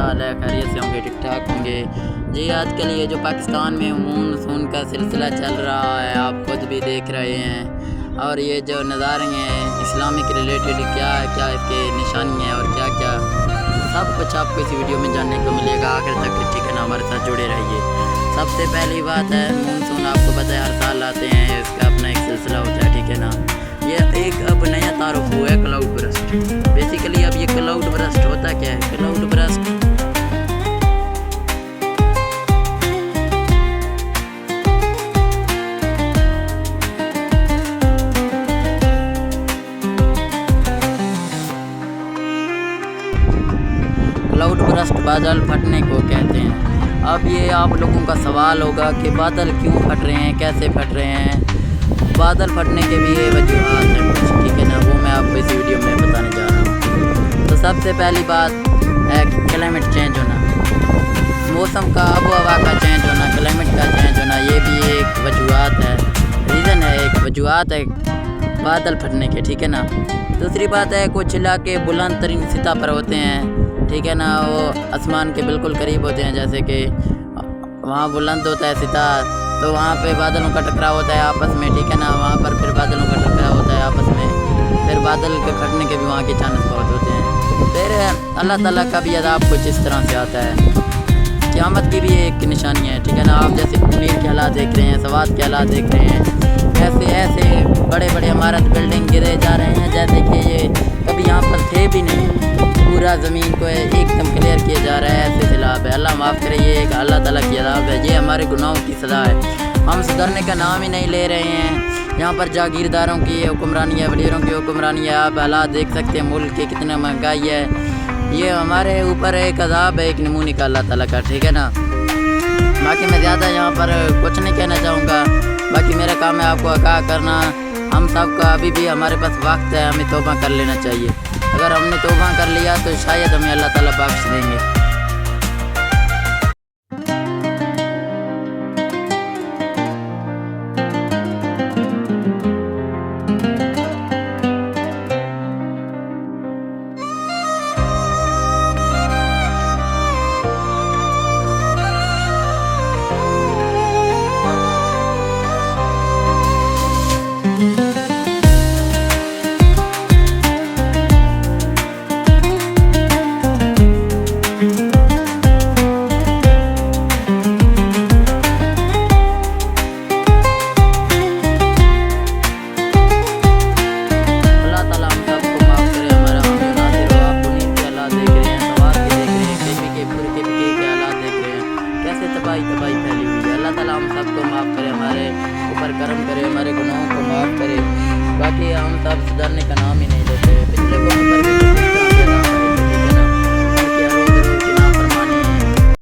کیا حال ہے؟ خیریت سے ہوں گے؟ ٹھیک ٹھاک ہوں گے؟ جی آج کل یہ جو پاکستان میں مونسون کا سلسلہ چل رہا ہے آپ خود بھی دیکھ رہے ہیں، اور یہ جو نظارے ہیں اسلامک ریلیٹڈ کیا کیا اس کے نشانی ہیں اور کیا کیا سب کچھ آپ کو اس ویڈیو میں جاننے کو ملے گا، آخر تک ٹھیک ہے نا، ہمارے ساتھ جڑے رہیے۔ سب سے پہلی بات ہے مونسون آپ کو پتہ ہے ہر سال آتے ہیں، اس کا اپنا ایک سلسلہ ہوتا ہے، ٹھیک ہے نا۔ یہ ایک اب نیا تعارف ہوا ہے کلاؤڈ برسٹ۔ بیسیکلی اب یہ کلاؤڈ برسٹ ہوتا کیا ہے؟ کلاؤڈ برسٹ بادل پھٹنے کو کہتے ہیں۔ اب یہ آپ لوگوں کا سوال ہوگا کہ بادل کیوں پھٹ رہے ہیں، کیسے پھٹ رہے ہیں؟ بادل پھٹنے کے بھی یہ وجوہات ہیں کچھ، ٹھیک ہے نا، وہ میں آپ کو اس ویڈیو میں بتانے جا رہا ہوں۔ تو سب سے پہلی بات ہے کلائمیٹ چینج ہونا، موسم کا آب و ہوا کا چینج ہونا، کلائمیٹ کا چینج ہونا، یہ بھی ایک وجوہات ہے، ریزن ہے، ایک وجوہات ہے بادل پھٹنے کے، ٹھیک ہے نا۔ دوسری بات ہے کچھ علاقے بلند ترین سطح پر ہوتے ہیں، ٹھیک ہے نا، وہ آسمان کے بالکل قریب ہوتے ہیں، جیسے کہ وہاں بلند ہوتا ہے سطح، تو وہاں پہ بادلوں کا ٹکراؤ ہوتا ہے آپس میں، ٹھیک ہے نا، وہاں پر پھر بادلوں کا ٹکراؤ ہوتا ہے آپس میں، پھر بادل کے پھٹنے کے بھی وہاں کے چانس بہت ہوتے ہیں۔ پھر اللہ تعالیٰ کا بھی عذاب کچھ اس طرح سے آتا ہے، قیامت کی بھی ایک نشانی ہے، ٹھیک ہے نا۔ آپ جیسے کشمیر کے حالات دیکھ رہے ہیں، سوات کے حالات دیکھ رہے ہیں، ایسے بڑے بڑے عمارت بلڈنگ گرے جا رہے ہیں جیسے کہ یہ کبھی یہاں پر تھے بھی نہیں، پورا زمین کو ایک دم کلیئر کیا جا رہا ہے، ایسے سیلاب ہے۔ اللہ معاف کرے، یہ ایک اللہ تعالیٰ کی عذاب ہے، یہ ہمارے گناہوں کی سزا ہے، ہم سدھرنے کا نام ہی نہیں لے رہے ہیں۔ یہاں پر جاگیرداروں کی حکمرانی ہے، وزیروں کی حکمرانی ہے، آپ حالات دیکھ سکتے ہیں ملک کی کتنا مہنگائی ہے، یہ ہمارے اوپر ایک عذاب ہے، ایک نمونی کا اللہ تعالیٰ کا، ٹھیک ہے نا۔ باقی میں زیادہ یہاں پر کچھ نہیں کہنا چاہوں گا، باقی میرا کام ہے آپ کو آگاہ کرنا۔ ہم سب کا ابھی بھی ہمارے پاس وقت ہے، ہمیں توبہ کر لینا چاہیے، اگر ہم نے توبہ کر لیا تو شاید ہمیں اللہ تعالیٰ بخش دیں گے۔ تباہی پھیلی ہوئی ہے، اللہ تعالیٰ ہم سب کو معاف کرے، ہمارے اوپر کرم کرے، ہمارے گناہوں کو معاف کرے، باقی ہم سب سدھرنے کا نام ہی نہیں لیتے۔ پچھلے